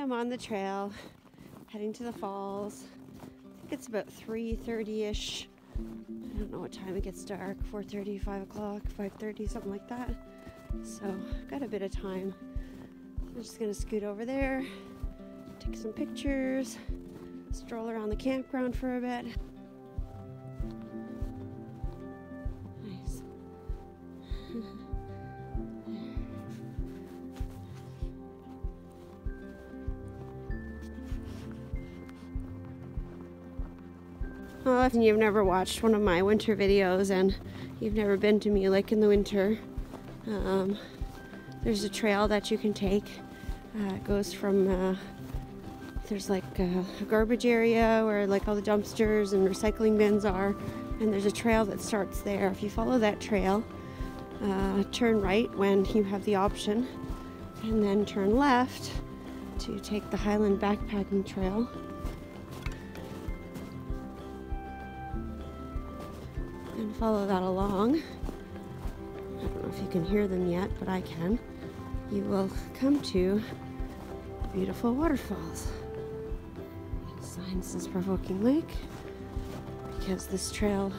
I'm on the trail, heading to the falls. I think it's about 3:30-ish. I don't know what time it gets dark, 4:30, 5 o'clock, 5:30, something like that. So I've got a bit of time. I'm just gonna scoot over there, take some pictures, stroll around the campground for a bit. Nice. Well, if you've never watched one of my winter videos and you've never been to Mule Lake in the winter, there's a trail that you can take. It goes from, there's like a garbage area where like all the dumpsters and recycling bins are, and there's a trail that starts there. If you follow that trail, turn right when you have the option, and then turn left to take the Highland backpacking trail. And follow that along. I don't know if you can hear them yet, but I can. You will come to beautiful waterfalls. The sign says Provoking Lake because this trail,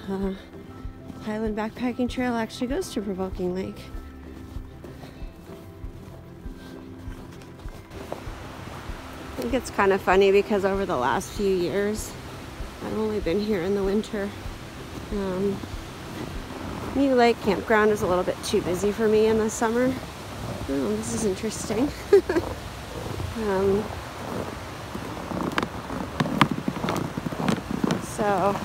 Highland backpacking trail, actually goes to Provoking Lake. I think it's kind of funny because over the last few years, I've only been here in the winter. Mule Lake campground is a little bit too busy for me in the summer. Oh, this is interesting. So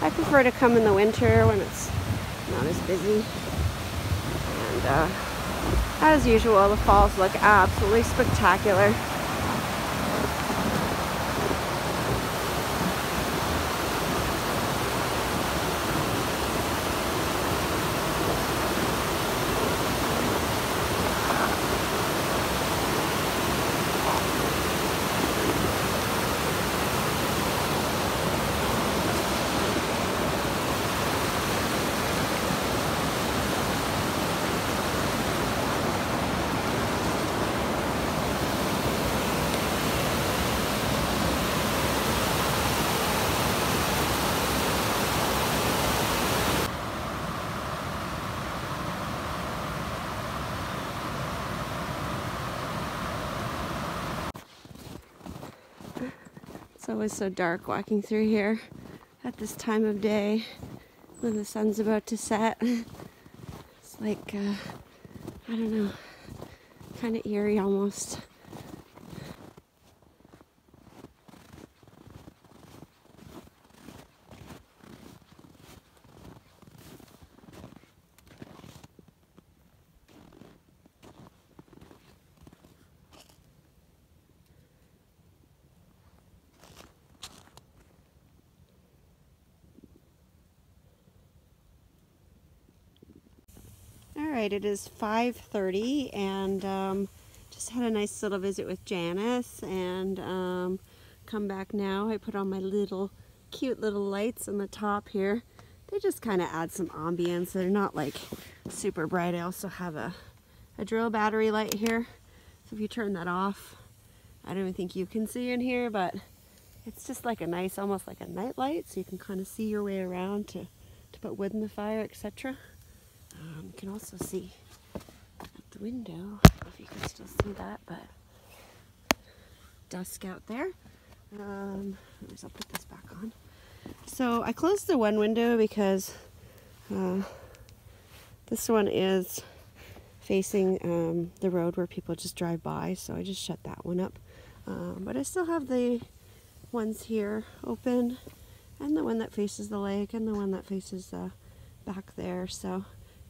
I prefer to come in the winter when it's not as busy. And as usual, the falls look absolutely spectacular. It's always so dark walking through here at this time of day when the sun's about to set. It's like, I don't know, kind of eerie almost. Alright, it is 5:30 and just had a nice little visit with Janice and come back now. I put on my little cute little lights on the top here. They just kind of add some ambience. They're not like super bright. I also have a drill battery light here. So if you turn that off, I don't even think you can see in here, but it's just like a nice, almost like a night light, so you can kind of see your way around to put wood in the fire, etc. You can also see out the window, I don't know if you can still see that, but dusk out there. I'll put this back on. So I closed the one window because this one is facing the road where people just drive by, so I just shut that one up. But I still have the ones here open, and the one that faces the lake, and the one that faces back there, so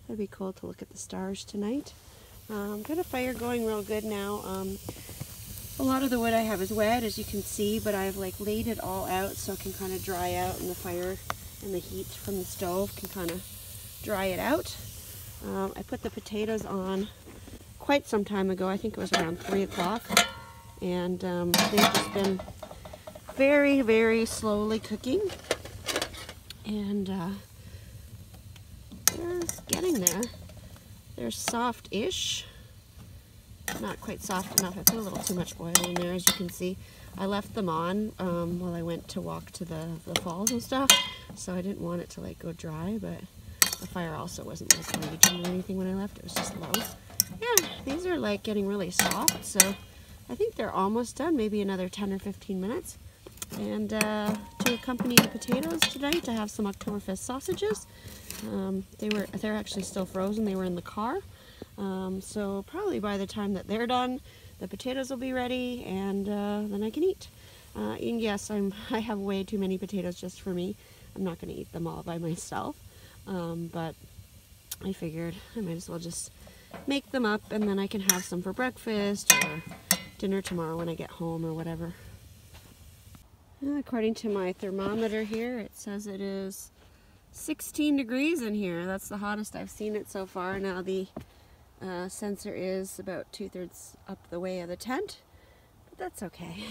it'd be cool to look at the stars tonight. Got a fire going real good now. A lot of the wood I have is wet, as you can see, but I've like laid it all out so it can kind of dry out, and the fire and the heat from the stove can kind of dry it out. I put the potatoes on quite some time ago. I think it was around 3 o'clock, and they've just been very, very slowly cooking, and they're getting there. They're soft-ish, not quite soft enough. I put a little too much oil in there, as you can see. I left them on while I went to walk to the falls and stuff, so I didn't want it to like go dry, but the fire also wasn't like raging or anything when I left. It was just low. Yeah, these are like getting really soft, so I think they're almost done, maybe another 10 or 15 minutes. And to accompany the potatoes tonight, to have some Oktoberfest sausages. They're actually still frozen. They were in the car. So probably by the time that they're done, the potatoes will be ready, and then I can eat. And yes, I have way too many potatoes just for me. I'm not going to eat them all by myself, but I figured I might as well just make them up, and then I can have some for breakfast or dinner tomorrow when I get home or whatever. According to my thermometer here, it says it is 16 degrees in here. That's the hottest I've seen it so far. Now the sensor is about 2/3 up the way of the tent, but that's okay.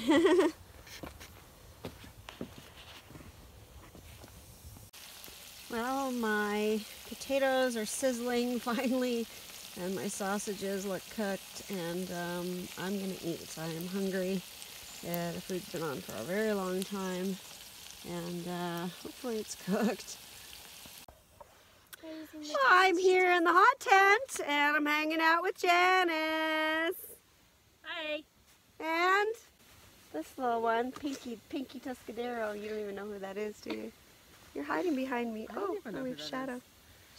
Well, my potatoes are sizzling finally, and my sausages look cooked, and I'm gonna eat. I am hungry. The food's been on for a very long time, and hopefully it's cooked. I'm here in the hot tent, and I'm hanging out with Janice. Hi. And this little one, Pinky Tuscadero. You don't even know who that is, do you? You're hiding behind me. Oh, we have Shadow.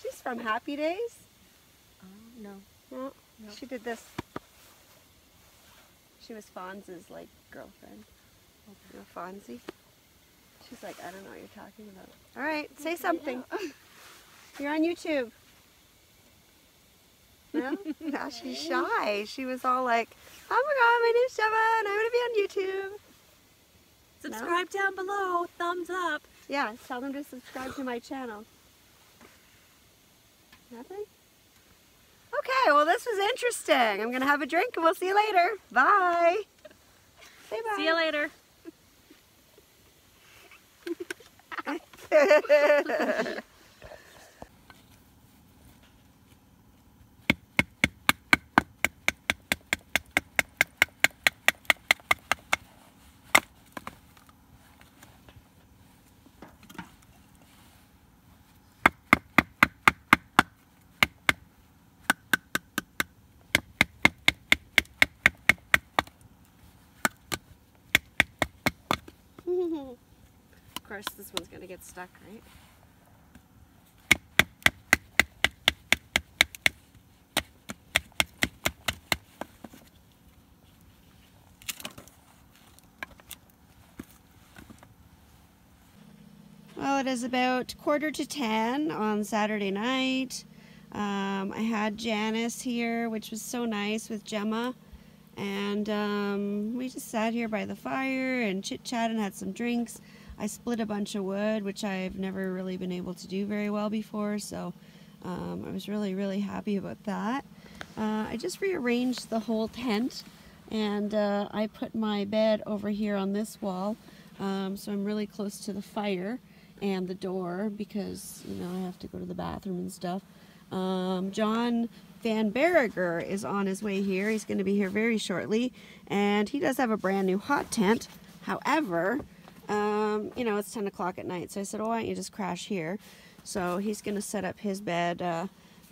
She's from Happy Days. No. No, she did this. She was Fonz's like girlfriend. Okay. You know, Fonzie. She's like, I don't know what you're talking about. All right, say something. You're on YouTube. No? Now she's shy. She was all like, oh my god, my name's Gemma and I'm going to be on YouTube. Subscribe down below. Thumbs up. Yeah, tell them to subscribe to my channel. Nothing? Okay, well this was interesting. I'm going to have a drink and we'll see you later. Bye. Say bye. See you later. Of course, this one's going to get stuck, right? Well, it is about 9:45 on Saturday night. I had Janice here, which was so nice, with Gemma. And we just sat here by the fire and chit-chat and had some drinks. I split a bunch of wood, which I've never really been able to do very well before, so I was really happy about that. I just rearranged the whole tent, and I put my bed over here on this wall, so I'm really close to the fire and the door because, you know, I have to go to the bathroom and stuff. John Van Berriger is on his way here. He's going to be here very shortly, and he does have a brand new hot tent. However, you know, it's 10 o'clock at night, so I said, oh, why don't you just crash here? So he's going to set up his bed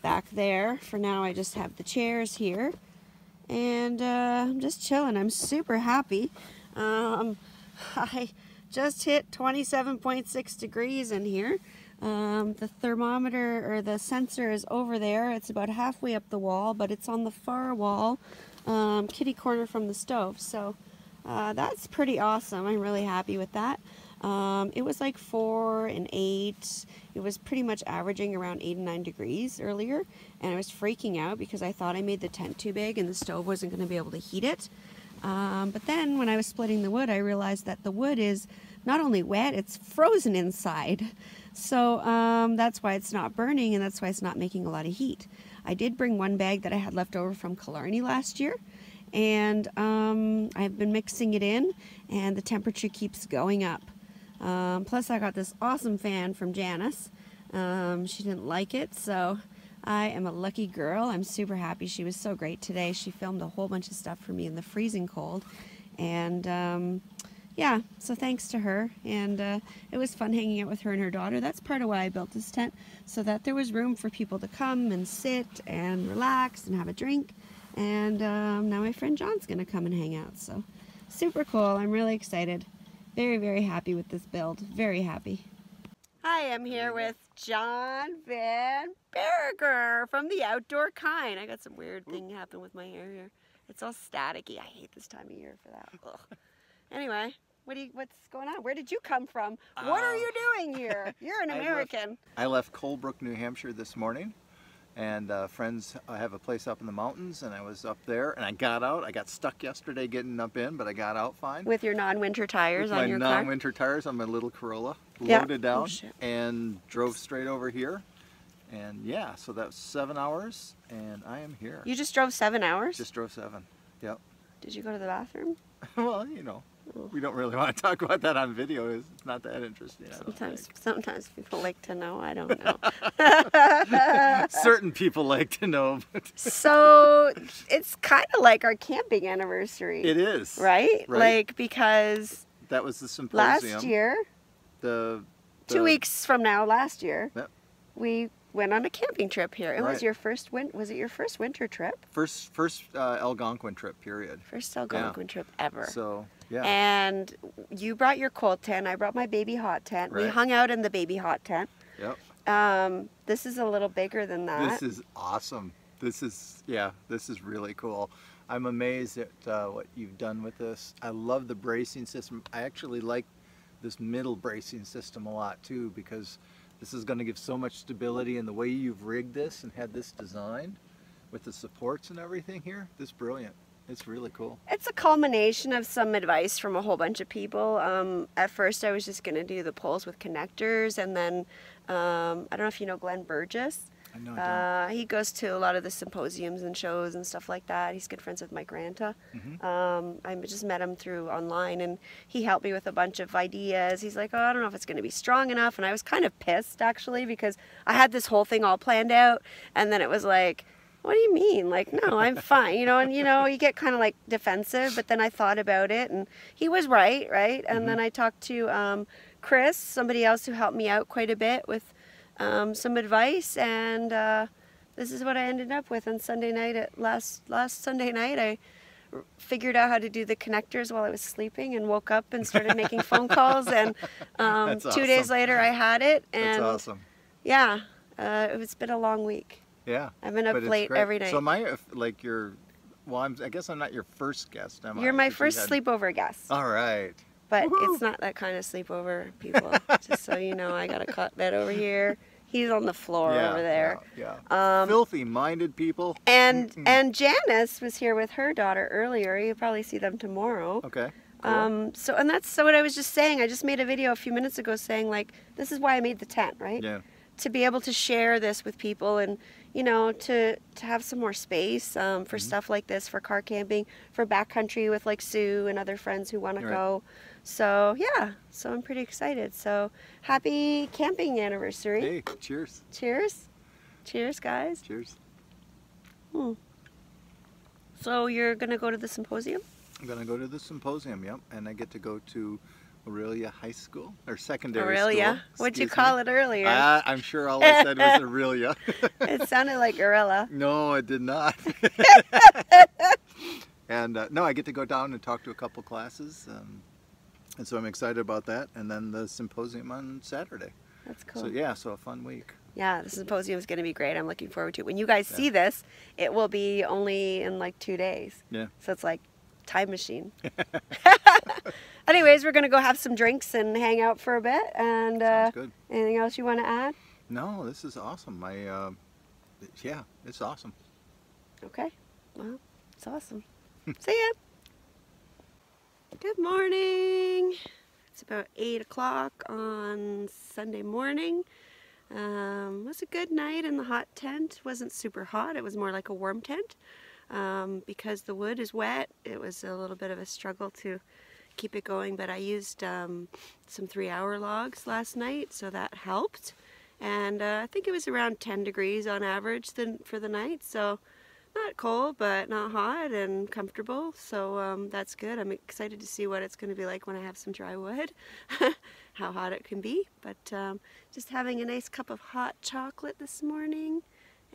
back there. For now, I just have the chairs here, and I'm just chilling. I'm super happy. I just hit 27.6 degrees in here. The thermometer, or the sensor, is over there. It's about halfway up the wall, but it's on the far wall, kitty corner from the stove. So that's pretty awesome. I'm really happy with that. It was like 4 and 8. It was pretty much averaging around 8 and 9 degrees earlier, and I was freaking out because I thought I made the tent too big and the stove wasn't going to be able to heat it. But then when I was splitting the wood, I realized that the wood is not only wet, it's frozen inside. So that's why it's not burning, and that's why it's not making a lot of heat. I did bring one bag that I had left over from Killarney last year, and I've been mixing it in, and the temperature keeps going up. Plus I got this awesome fan from Janice. She didn't like it, so I am a lucky girl. I'm super happy. She was so great today. She filmed a whole bunch of stuff for me in the freezing cold. And yeah, so thanks to her. And it was fun hanging out with her and her daughter. That's part of why I built this tent, so that there was room for people to come and sit and relax and have a drink. And now my friend John's going to come and hang out. So super cool. I'm really excited. Very, very happy with this build. Very happy. Hi, I'm here with John Van Berger from The Outdoor Kind. I got some weird thing happen with my hair here. It's all staticky. I hate this time of year for that. Ugh. Anyway, what's going on? Where did you come from? What are you doing here? You're an American. I left Colebrook, New Hampshire this morning, and friends have a place up in the mountains, and I was up there, and I got out. I got stuck yesterday getting up in, but I got out fine. With your non-winter tires on your car? My non-winter tires on my little Corolla, loaded down, and drove straight over here. And yeah, so that was 7 hours, and I am here. You just drove 7 hours? Just drove 7, yep. Did you go to the bathroom? Well, you know, we don't really want to talk about that on video. It's not that interesting. Sometimes people like to know. I don't know. Certain people like to know. But so it's kind of like our camping anniversary. It is. Right? Like, because that was the symposium. Last year, 2 weeks from now, last year, we went on a camping trip here. It was your first was it your first winter trip? First Algonquin trip, period. First Algonquin trip ever. So, yeah. And you brought your cold tent. I brought my baby hot tent. We hung out in the baby hot tent. Yep. This is a little bigger than that. This is awesome. This is really cool. I'm amazed at what you've done with this. I love the bracing system. I actually like this middle bracing system a lot too, because this is going to give so much stability, and the way you've rigged this and had this designed with the supports and everything here, this is brilliant. It's really cool. It's a culmination of some advice from a whole bunch of people. At first I was just going to do the poles with connectors, and then I don't know if you know Glenn Burgess. I know I don't. He goes to a lot of the symposiums and shows and stuff like that. He's good friends with my granta. I just met him through online, and he helped me with a bunch of ideas. He's like, oh, I don't know if it's going to be strong enough. And I was kind of pissed, actually, because I had this whole thing all planned out, and then it was like, what do you mean? Like, no, I'm fine, and you get kind of like defensive. But then I thought about it, and he was right? And then I talked to Chris, somebody else who helped me out quite a bit with some advice, and this is what I ended up with on Sunday night. Last Sunday night, I figured out how to do the connectors while I was sleeping, and woke up and started making phone calls, and 2 days later I had it. And that's awesome. Yeah, it's been a long week. Yeah, I've been up late every night. So I guess I'm not your first guest, am I? You're my first sleepover guest. All right. But it's not that kind of sleepover, people. Just so you know, I got a cot bed over here. He's on the floor over there. Filthy-minded people. And Janice was here with her daughter earlier. You'll probably see them tomorrow. Okay. Cool. So what I was just saying. I just made a video a few minutes ago saying, like, this is why I made the tent, right? Yeah. To be able to share this with people, and to have some more space for stuff like this, for car camping, for backcountry with like Sue and other friends who want to go. So yeah, so I'm pretty excited. So happy camping anniversary. Hey, cheers. Cheers. Cheers, guys. Cheers. So you're going to go to the symposium? I'm going to go to the symposium, yep. And I get to go to Aurelia High School, or secondary Aurelia? school. What'd you call it earlier? I'm sure all I said was Aurelia. It sounded like Gorilla. No, it did not. And no, I get to go down and talk to a couple classes. And so I'm excited about that. And then the symposium on Saturday. That's cool. So yeah, so a fun week. Yeah, the symposium is going to be great. I'm looking forward to it. When you guys see this, it will be only in like 2 days. Yeah. So it's like time machine. Anyways, we're going to go have some drinks and hang out for a bit. And sounds good. Anything else you want to add? No, this is awesome. Yeah, it's awesome. Okay. Well, it's awesome. See ya. Good morning. It's about 8 o'clock on Sunday morning. It was a good night in the hot tent. It wasn't super hot. It was more like a warm tent. Because the wood is wet, it was a little bit of a struggle to keep it going, but I used some 3-hour logs last night, so that helped. and I think it was around 10 degrees on average for the night, so not cold but not hot and comfortable, so that's good. I'm excited to see what it's going to be like when I have some dry wood, how hot it can be, but just having a nice cup of hot chocolate this morning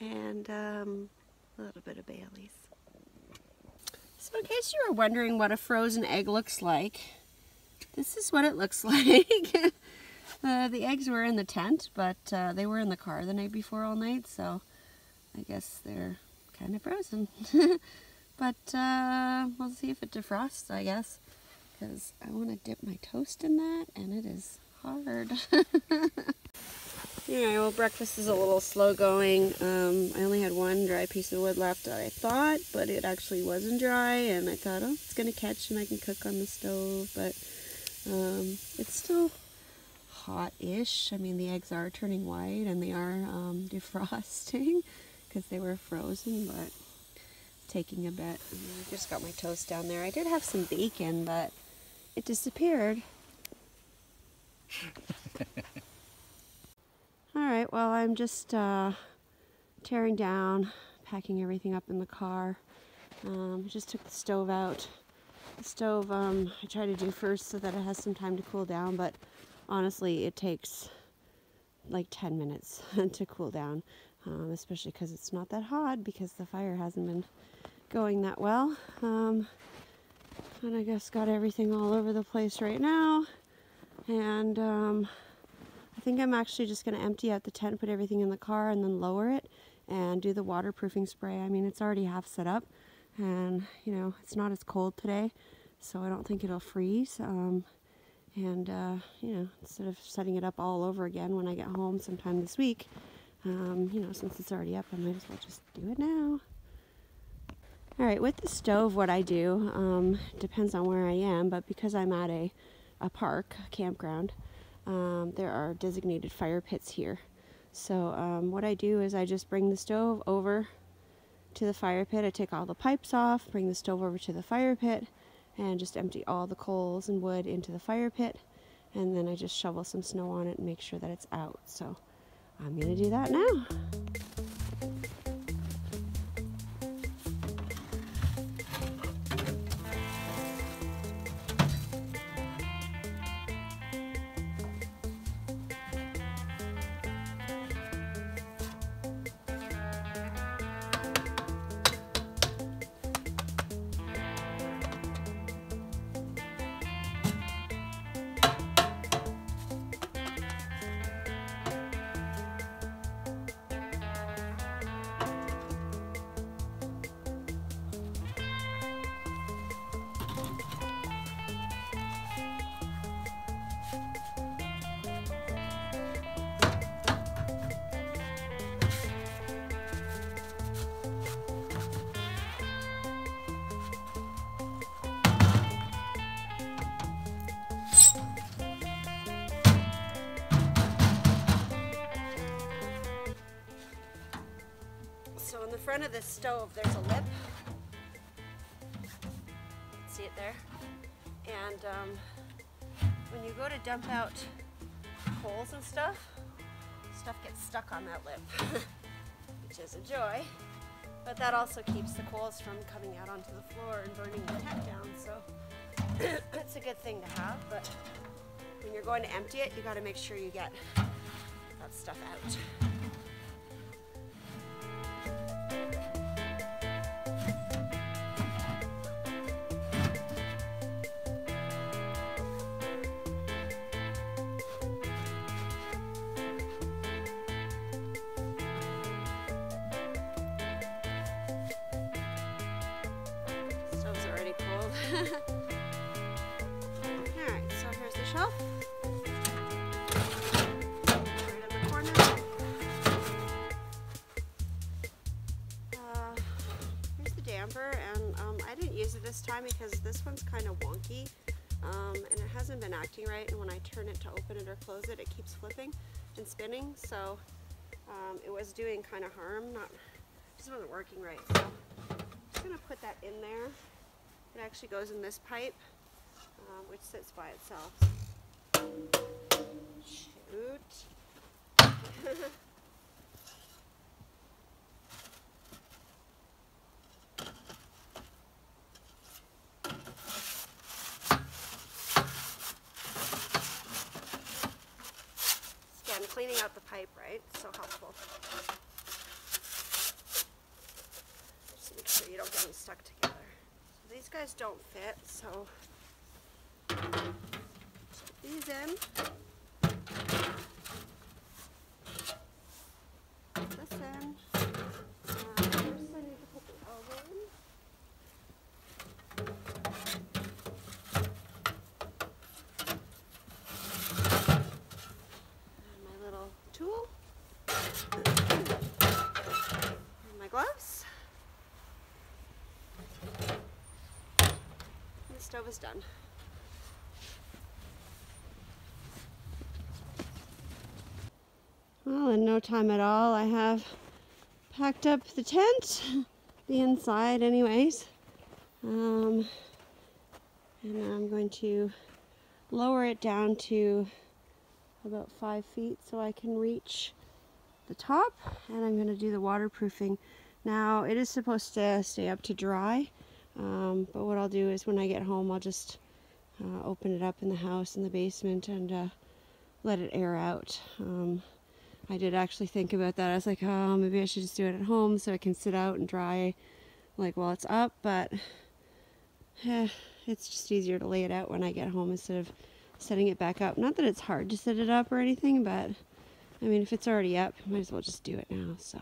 and a little bit of Bailey's. So in case you were wondering what a frozen egg looks like, this is what it looks like. The eggs were in the tent, but they were in the car the night before all night, so I guess they're kind of frozen. But we'll see if it defrosts, I guess, because I want to dip my toast in that, and it is hard. Alright, well, breakfast is a little slow going. I only had one dry piece of wood left, I thought, but it actually wasn't dry, and I thought, oh, it's going to catch and I can cook on the stove, but it's still hot-ish. I mean, the eggs are turning white and they are defrosting because they were frozen, but taking a bit. I just got my toast down there. I did have some bacon, but it disappeared. Alright, well, I'm just tearing down, packing everything up in the car. Just took the stove out. The stove I try to do first so that it has some time to cool down, but honestly it takes like 10 minutes to cool down, especially because it's not that hot because the fire hasn't been going that well. And I just got everything all over the place right now, and I think I'm actually just going to empty out the tent, put everything in the car, and then lower it and do the waterproofing spray. I mean, it's already half set up, and you know, it's not as cold today, so I don't think it'll freeze. You know, instead of setting it up all over again when I get home sometime this week, you know, since it's already up, I might as well just do it now. Alright, with the stove, what I do, depends on where I am, but because I'm at a park, a campground, there are designated fire pits here. So what I do is I just bring the stove over to the fire pit. I take all the pipes off, bring the stove over to the fire pit, and just empty all the coals and wood into the fire pit, and then I just shovel some snow on it and make sure that it's out. So I'm gonna do that now. So in the front of this stove, there's a lip. See it there? And when you go to dump out coals and stuff gets stuck on that lip, which is a joy. But that also keeps the coals from coming out onto the floor and burning the tent down, so that's a good thing to have. But when you're going to empty it, you got to make sure you get that stuff out. Stove's already cold. Alright, so here's the shelf. Right in the corner. Here's the damper, and I didn't use it this time because this one's kind of wonky, and it hasn't been acting right, and when I turn it to open it or close it, it keeps flipping and spinning, so it was doing kind of harm. It just wasn't working right, so I'm just going to put that in there. It actually goes in this pipe, which sits by itself. Shoot. again, cleaning out the pipe, right? So helpful. Just make sure you don't get them stuck together. So these guys don't fit, so put these in. Put this in. First I need to put the elbow in. Tool and my gloves, and the stove is done. Well, in no time at all, I have packed up the tent, the inside anyways, and I'm going to lower it down to about 5 feet so I can reach the top, and I'm going to do the waterproofing. Now it is supposed to stay up to dry, but what I'll do is when I get home I'll just open it up in the house in the basement and let it air out. I did actually think about that. I was like, oh, maybe I should just do it at home so it can sit out and dry like while it's up, but it's just easier to lay it out when I get home instead of setting it back up. Not that it's hard to set it up or anything, but I mean, if it's already up, might as well just do it now. So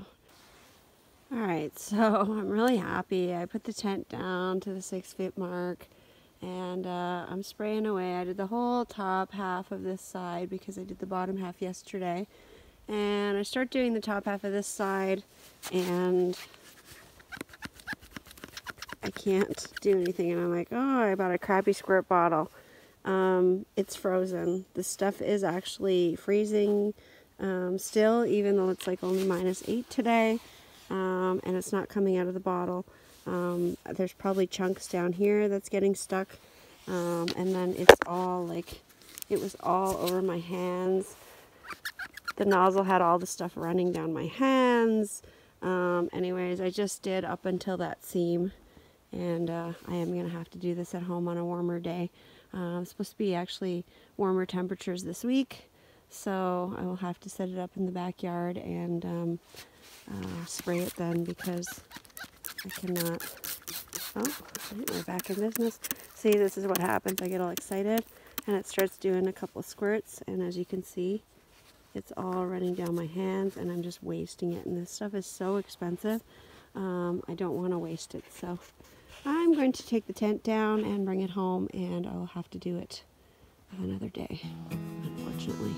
alright, so I'm really happy. I put the tent down to the 6 foot mark, and I'm spraying away. I did the whole top half of this side because I did the bottom half yesterday, and I start doing the top half of this side and I can't do anything, and I'm like, oh, I bought a crappy squirt bottle. It's frozen. The stuff is actually freezing still, even though it's like only -8 today, and it's not coming out of the bottle. There's probably chunks down here that's getting stuck, and then it's all like, it was all over my hands. The nozzle had all the stuff running down my hands. Anyways, I just did up until that seam, and I am going to have to do this at home on a warmer day. It's supposed to be actually warmer temperatures this week, so I will have to set it up in the backyard and spray it then, because I cannot. Oh, we're back in business. See, this is what happens. I get all excited and it starts doing a couple squirts, and as you can see, it's all running down my hands and I'm just wasting it, and this stuff is so expensive. I don't want to waste it, so I'm going to take the tent down and bring it home, and I'll have to do it another day, unfortunately.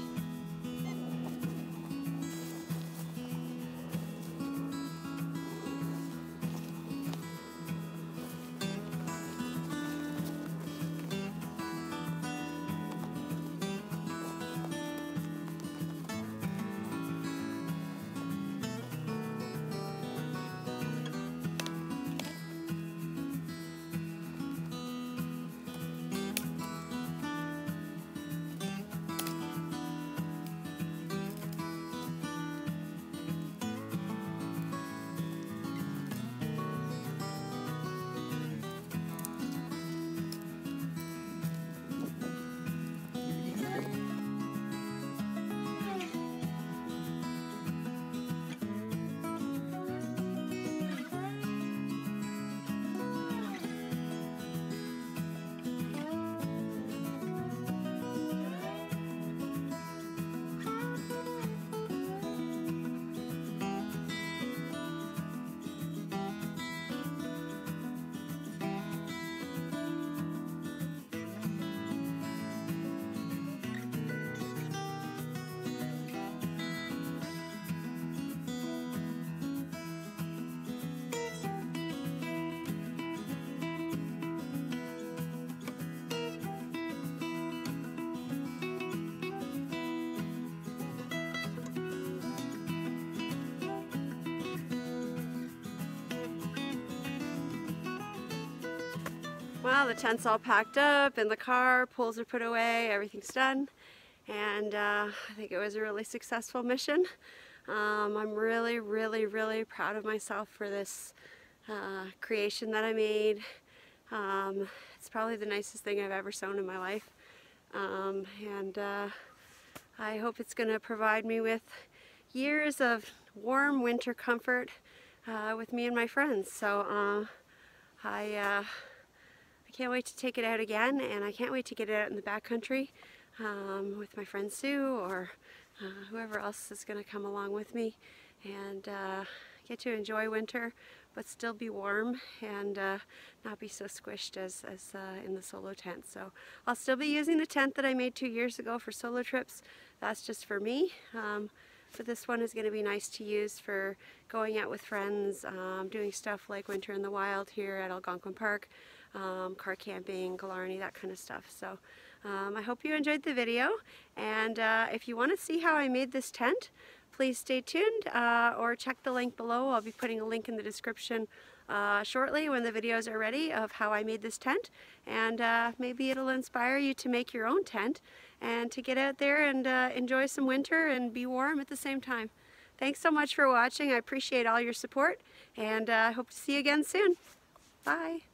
Well, the tent's all packed up in the car, poles are put away, everything's done, and I think it was a really successful mission. I'm really, really, really proud of myself for this creation that I made. It's probably the nicest thing I've ever sewn in my life, and I hope it's going to provide me with years of warm winter comfort with me and my friends. So I can't wait to take it out again, and I can't wait to get it out in the backcountry with my friend Sue or whoever else is going to come along with me, and get to enjoy winter but still be warm and not be so squished as in the solo tent. So I'll still be using the tent that I made 2 years ago for solo trips. That's just for me. But this one is going to be nice to use for going out with friends, doing stuff like Winter in the Wild here at Algonquin Park, car camping, Killarney, that kind of stuff. So I hope you enjoyed the video, and if you want to see how I made this tent, please stay tuned or check the link below. I'll be putting a link in the description shortly when the videos are ready of how I made this tent, and maybe it'll inspire you to make your own tent and to get out there and enjoy some winter and be warm at the same time. Thanks so much for watching. I appreciate all your support, and I hope to see you again soon. Bye.